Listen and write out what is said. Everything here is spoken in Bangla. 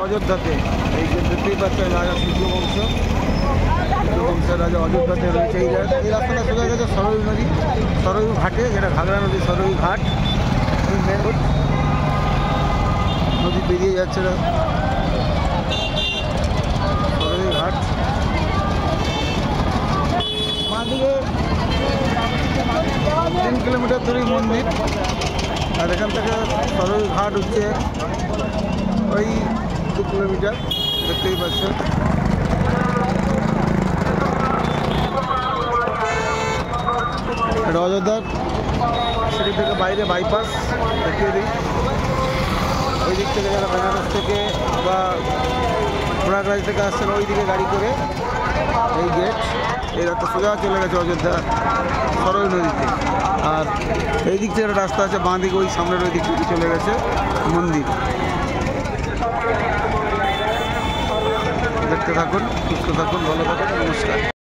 অযোধ্যাতে। এই যে দেখতেই পাচ্ছেন রাজা সূর্যবংশের রাজা অযোধ্যাতে রয়েছে। এই রাস্তাটা সোজা গেছে সরয়ূ নদী, সরয়ূ ঘাটে, যেটা ঘাগড়া নদী সরয়ূ ঘাট। মেন রোড নদী বেরিয়ে যাচ্ছে সরয়ূ ঘাট। বাঁদিকে 3 কিলোমিটার দূরেই মন্দির, আর এখান থেকে সরয়ূ ঘাট হচ্ছে ওই 2 কিলোমিটার, দেখতেই পাচ্ছেন। এটা অযোধ্যার সিটি থেকে বাইরে বাইপাস দেখিয়ে দিই। ওই দিক থেকে যারা বেনারস থেকে বা প্রয়াগরাজ থেকে আসছেন ওই দিকে গাড়ি করে এই গেট, এই রাস্তা সোজা চলে গেছে অযোধ্যা সরয়ূ নদীতে। আর এই দিক থেকে একটা রাস্তা আছে বাঁ দিকে, ওই সামনের ওই দিক থেকে চলে গেছে মন্দির। দেখতে থাকুন, সুস্থ থাকুন, ভালো থাকুন, নমস্কার।